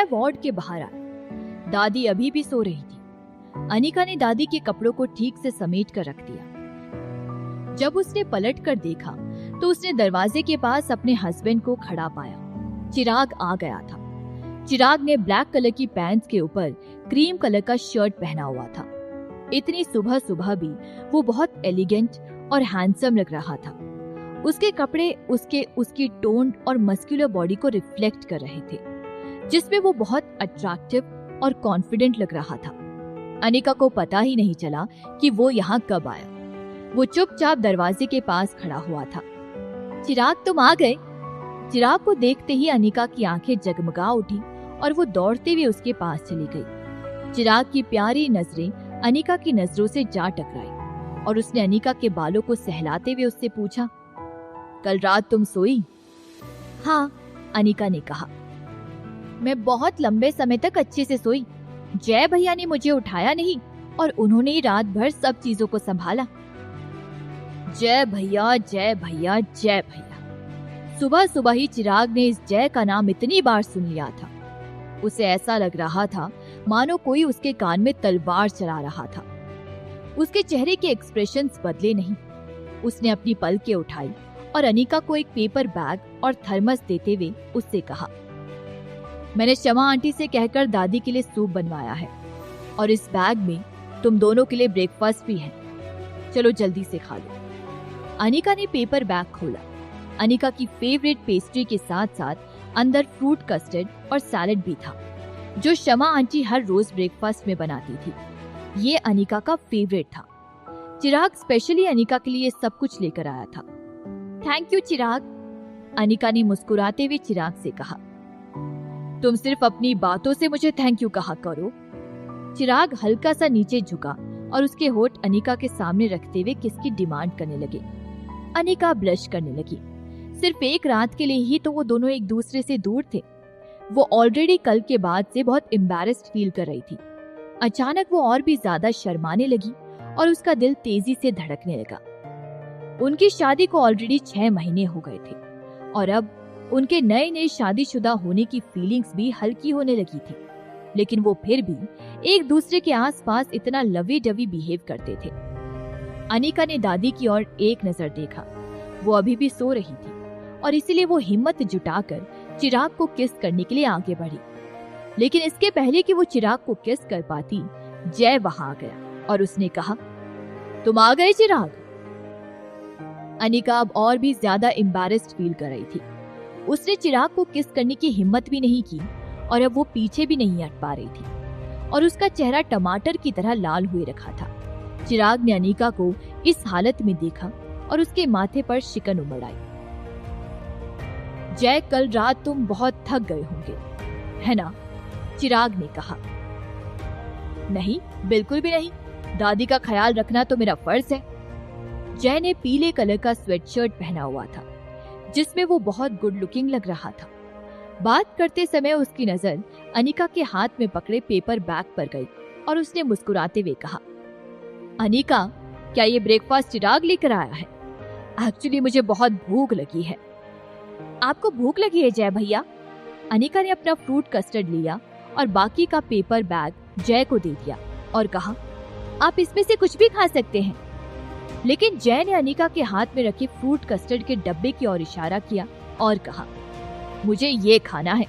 जय वार्ड के बाहर आया। दादी अभी भी सो रही थी। अनिका ने दादी के कपड़ों को ठीक से समेट कर रख दिया। जब उसने पलट कर देखा तो उसने दरवाजे के पास अपने हस्बैंड को खड़ा पाया। चिराग आ गया था। चिराग ने ब्लैक कलर की पैंट्स के ऊपर क्रीम कलर का शर्ट पहना हुआ था। इतनी सुबह सुबह भी वो बहुत एलिगेंट और हैंडसम लग रहा था। उसके कपड़े उसकी टोन्ड और मस्कुलर बॉडी को रिफ्लेक्ट कर रहे थे, जिसमें वो बहुत अट्रैक्टिव और कॉन्फिडेंट लग रहा था। अनिका को पता ही नहीं चला कि वो यहाँ कब आया। वो चुपचाप दरवाजे के पास खड़ा हुआ था। चिराग, तुम आ गए। चिराग को देखते ही अनिका की आंखें जगमगा उठी और वो दौड़ते हुए उसके पास चली गई। चिराग की प्यारी नजरें अनिका की नजरों से जा टकराई और उसने अनिका के बालों को सहलाते हुए उससे पूछा, कल रात तुम सोई? हाँ, अनिका ने कहा। मैं बहुत लंबे समय तक अच्छे से सोई। जय भैया ने मुझे उठाया नहीं और उन्होंने ही रात भर सब चीजों को संभाला। जय भैया, जय भैया, जय भैया। सुबह सुबह ही चिराग ने इस जय का नाम इतनी बार सुन लिया था। उसे ऐसा लग रहा था मानो कोई उसके कान में तलवार चला रहा था। उसके चेहरे के एक्सप्रेशंस बदले नहीं। उसने अपनी पलकें उठाई और अनिका को एक पेपर बैग और थर्मस देते हुए उससे कहा, मैंने शमा आंटी से कहकर दादी के लिए सूप बनवाया है और इस बैग में तुम दोनों के लिए ब्रेकफास्ट भी है। चलो जल्दी से खा लो। अनिका ने पेपर बैग खोला। अनिका की फेवरेट पेस्ट्री के साथ साथ अंदर फ्रूट कस्टर्ड और सैलेड भी था, जो शमा आंटी हर रोज ब्रेकफास्ट में बनाती थी। ये अनिका का फेवरेट था। चिराग स्पेशली अनिका के लिए सब कुछ लेकर आया था। थैंक यू चिराग, अनिका ने मुस्कुराते हुए चिराग से कहा। तुम सिर्फ अपनी बातों से मुझे थैंक यू कहा करो। चिराग हल्का सा नीचे झुका और उसके होठ अनिका के सामने रखते हुए किसकी डिमांड करने लगे। अनिका ब्लश करने लगी। सिर्फ एक रात के लिए ही तो वो दोनों एक दूसरे से दूर थे। वो ऑलरेडी कल के बाद से बहुत एम्बैरेस्ड फील कर रही थी। अचानक वो और भी ज्यादा शर्माने लगी और उसका दिल तेजी से धड़कने लगा। उनकी शादी को ऑलरेडी 6 महीने हो गए थे और अब उनके नए नए शादीशुदा होने की फीलिंग्स भी हल्की होने लगी थी, लेकिन वो फिर भी एक दूसरे के आसपास इतना लवी डवी बिहेव करते थे। अनिका ने दादी की ओर एक नजर देखा। वो अभी भी सो रही थी और इसीलिए वो हिम्मत जुटाकर चिराग को किस करने के लिए आगे बढ़ी। लेकिन इसके पहले कि वो चिराग को किस कर पाती, जय वहां आ गया और उसने कहा, तुम आ गए चिराग। अनिका अब और भी ज्यादा एम्बैरेस्ड फील कर रही थी। उसने चिराग को किस करने की हिम्मत भी नहीं की और अब वो पीछे भी नहीं हट पा रही थी और उसका चेहरा टमाटर की तरह लाल हुए रखा था। चिराग ने अनिका को इस हालत में देखा और उसके माथे पर शिकन उमड़ आई। जय, कल रात तुम बहुत थक गए होंगे, है ना? चिराग ने कहा। नहीं, बिल्कुल भी नहीं। दादी का ख्याल रखना तो मेरा फर्ज है। जय ने पीले कलर का स्वेटशर्ट पहना हुआ था, जिसमें वो बहुत गुड लुकिंग लग रहा था। बात करते समय उसकी नजर अनिका के हाथ में पकड़े पेपर बैग पर गई और उसने मुस्कुराते हुए कहा, अनिका, क्या ये ब्रेकफास्ट चिराग लेकर आया है? एक्चुअली मुझे बहुत भूख लगी है। आपको भूख लगी है जय भैया? अनिका ने अपना फ्रूट कस्टर्ड लिया और बाकी का पेपर बैग जय को दे दिया और कहा, आप इसमें से कुछ भी खा सकते हैं। लेकिन जय ने अनिका के हाथ में रखे फ्रूट कस्टर्ड के डब्बे की ओर इशारा किया और कहा, मुझे ये खाना है।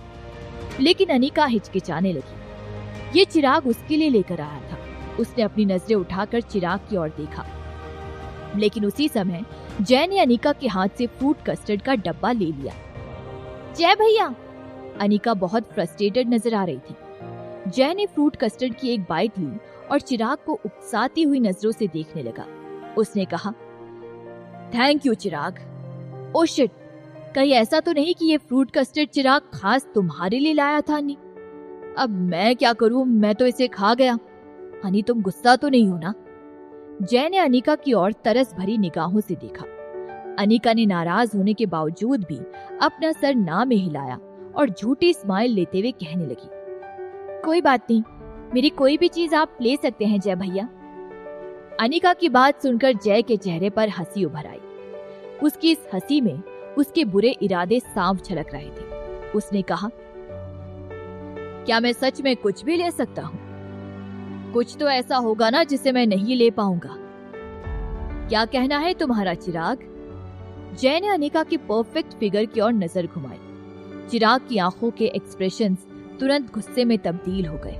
लेकिन अनिका हिचकिचाने लगी। ये चिराग उसके लिए लेकर आया था। उसने अपनी नजरें उठाकर चिराग की ओर देखा, लेकिन उसी समय जय ने अनिका के हाथ से फ्रूट कस्टर्ड का डब्बा ले लिया। जय भैया, अनिका बहुत फ्रस्ट्रेटेड नजर आ रही थी। जय ने फ्रूट कस्टर्ड की एक बाइट ली और चिराग को उकसाती हुई नजरों से देखने लगा। उसने कहा, thank you Chirag. Oh shit, कहीं ऐसा तो नहीं कि ये फ्रूट कस्टर्ड चिराग खास तुम्हारे लिए लाया था? अन्नी, अब मैं क्या करूं, मैं तो इसे खा गया। अन्नी, तुम गुस्सा तो नहीं हो ना? जय ने अनिका की ओर तरस भरी निगाहों से देखा। अनिका ने नाराज होने के बावजूद भी अपना सर ना में हिलाया और झूठी स्माइल लेते हुए कहने लगी, कोई बात नहीं, मेरी कोई भी चीज आप ले सकते हैं जय भैया। अनिका की बात सुनकर जय के चेहरे पर हंसी उभर आई। उसकी इस हंसी में उसके बुरे इरादे साफ झलक रहे थे। उसने कहा, क्या मैं सच में कुछ भी ले सकता हूँ? कुछ तो ऐसा होगा ना जिसे मैं नहीं ले पाऊंगा। क्या कहना है तुम्हारा चिराग? जय ने अनिका की परफेक्ट फिगर की ओर नजर घुमाई। चिराग की आंखों के एक्सप्रेशंस तुरंत गुस्से में तब्दील हो गए।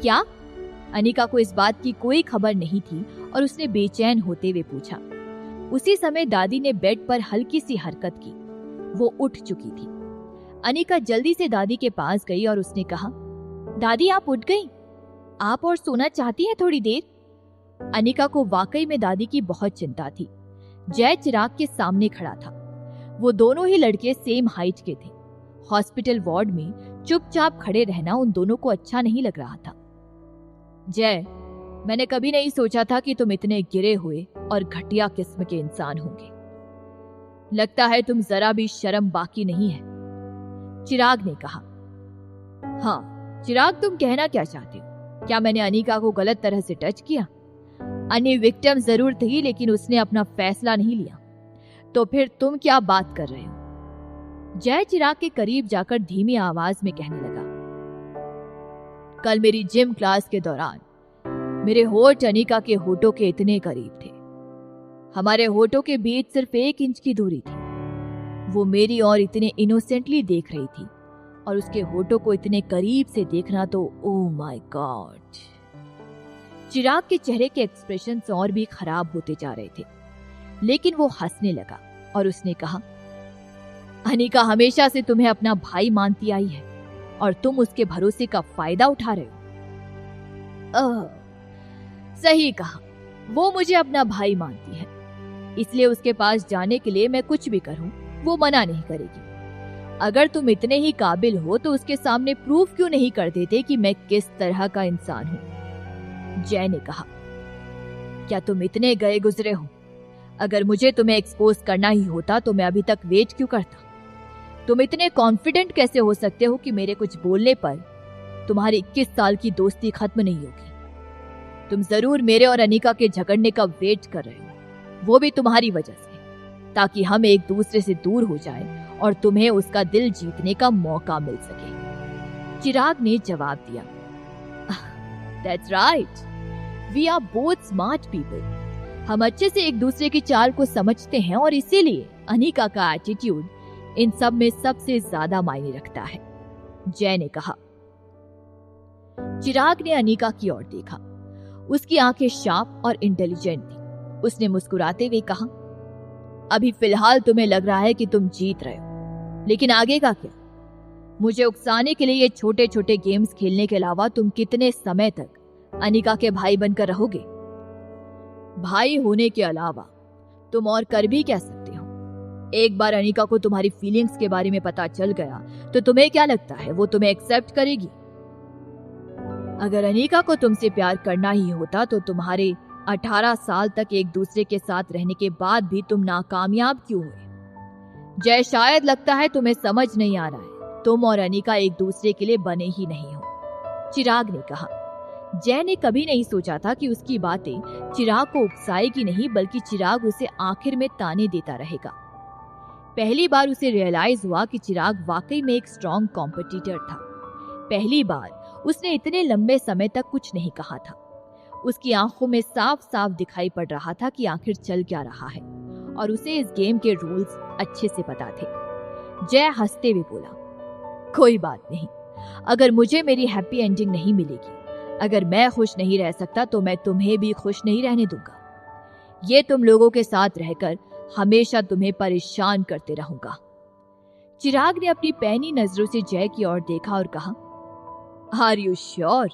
क्या? अनिका को इस बात की कोई खबर नहीं थी और उसने बेचैन होते हुए पूछा। उसी समय दादी ने बेड पर हल्की सी हरकत की। वो उठ चुकी थी। अनिका जल्दी से दादी के पास गई और उसने कहा, दादी आप उठ गई? आप और सोना चाहती हैं थोड़ी देर? अनिका को वाकई में दादी की बहुत चिंता थी। जय चिराग के सामने खड़ा था। वो दोनों ही लड़के सेम हाइट के थे। हॉस्पिटल वार्ड में चुपचाप खड़े रहना उन दोनों को अच्छा नहीं लग रहा था। जय, मैंने कभी नहीं सोचा था कि तुम इतने गिरे हुए और घटिया किस्म के इंसान होंगे। लगता है तुम जरा भी शर्म बाकी नहीं है, चिराग ने कहा। हाँ चिराग, तुम कहना क्या चाहते हो? क्या मैंने अनिका को गलत तरह से टच किया? अन्य विक्टिम जरूर थी, लेकिन उसने अपना फैसला नहीं लिया। तो फिर तुम क्या बात कर रहे हो? जय चिराग के करीब जाकर धीमी आवाज में कहने लगा। कल मेरी जिम क्लास के दौरान मेरे होठ अनिका के होठों के इतने करीब थे। हमारे होठों के बीच सिर्फ 1 इंच की दूरी थी। वो मेरी ओर इतने इनोसेंटली देख रही थी और उसके होठों को इतने करीब से देखना तो ओह माय गॉड। चिराग के चेहरे के एक्सप्रेशंस और भी खराब होते जा रहे थे, लेकिन वो हंसने लगा और उसने कहा, अनिका हमेशा से तुम्हें अपना भाई मानती आई है और तुम उसके भरोसे का फायदा उठा रहे हो। सही कहा, वो मुझे अपना भाई मानती है, इसलिए उसके पास जाने के लिए मैं कुछ भी करूं वो मना नहीं करेगी। अगर तुम इतने ही काबिल हो तो उसके सामने प्रूफ क्यों नहीं कर देते कि मैं किस तरह का इंसान हूं? जय ने कहा। क्या तुम इतने गए गुजरे हो? अगर मुझे तुम्हें एक्सपोज करना ही होता तो मैं अभी तक वेट क्यों करता? तुम इतने कॉन्फिडेंट कैसे हो सकते हो कि मेरे कुछ बोलने पर तुम्हारी 21 साल की दोस्ती खत्म नहीं होगी? तुम जरूर मेरे और अनिका के झगड़ने का वेट कर रहे हो, वो भी तुम्हारी वजह से, ताकि हम एक दूसरे से दूर हो जाएं और तुम्हें उसका दिल जीतने का मौका मिल सके। चिराग ने जवाब दिया, That's right. We are both smart people. हम अच्छे से एक दूसरे की चाल को समझते हैं और इसीलिए अनिका का एटीट्यूड इन सब में सबसे ज्यादा मायने रखता है, जय ने कहा। चिराग ने अनिका की ओर देखा। उसकी आंखें शार्प और इंटेलिजेंट थी। उसने मुस्कुराते हुए कहा, अभी फिलहाल तुम्हें लग रहा है कि तुम जीत रहे हो, लेकिन आगे का क्या? मुझे उकसाने के लिए ये छोटे छोटे गेम्स खेलने के अलावा तुम कितने समय तक अनिका के भाई बनकर रहोगे? भाई होने के अलावा तुम और कर भी क्या सकते हो? एक बार अनिका को तुम्हारी फीलिंग्स के बारे में पता चल गया तो तुम्हें क्या लगता है वो तुम्हें एक्सेप्ट करेगी? अगर अनिका को तुमसे प्यार करना ही होता तो तुम्हारे 18 साल तक एक दूसरे के साथ रहने के बाद भी तुम नाकामयाब क्यों हुए? जय, शायद लगता है तुम्हें समझ नहीं आ रहा है, तुम और अनिका एक दूसरे के लिए बने ही नहीं हो, चिराग ने कहा। जय ने कभी नहीं सोचा था कि उसकी बातें चिराग को उकसाएगी नहीं, बल्कि चिराग उसे आखिर में ताने देता रहेगा। पहली बार उसे रियलाइज हुआ कि चिराग वाकई में एक स्ट्रॉन्ग कॉम्पिटिटर था। पहली बार उसने इतने लंबे समय तक कुछ नहीं कहा था। उसकी आंखों में साफ साफ दिखाई पड़ रहा था कि आखिर चल क्या रहा है और उसे इस गेम के रूल्स अच्छे से पता थे। जय हंसते हुए बोला, कोई बात नहीं, अगर मुझे मेरी हैप्पी एंडिंग नहीं मिलेगी, अगर मैं खुश नहीं रह सकता तो मैं तुम्हें भी खुश नहीं रहने दूंगा। ये तुम लोगों के साथ रहकर हमेशा तुम्हें परेशान करते रहूंगा। चिराग ने अपनी पैनी नजरों से जय की ओर देखा और कहा, आर यू श्योर?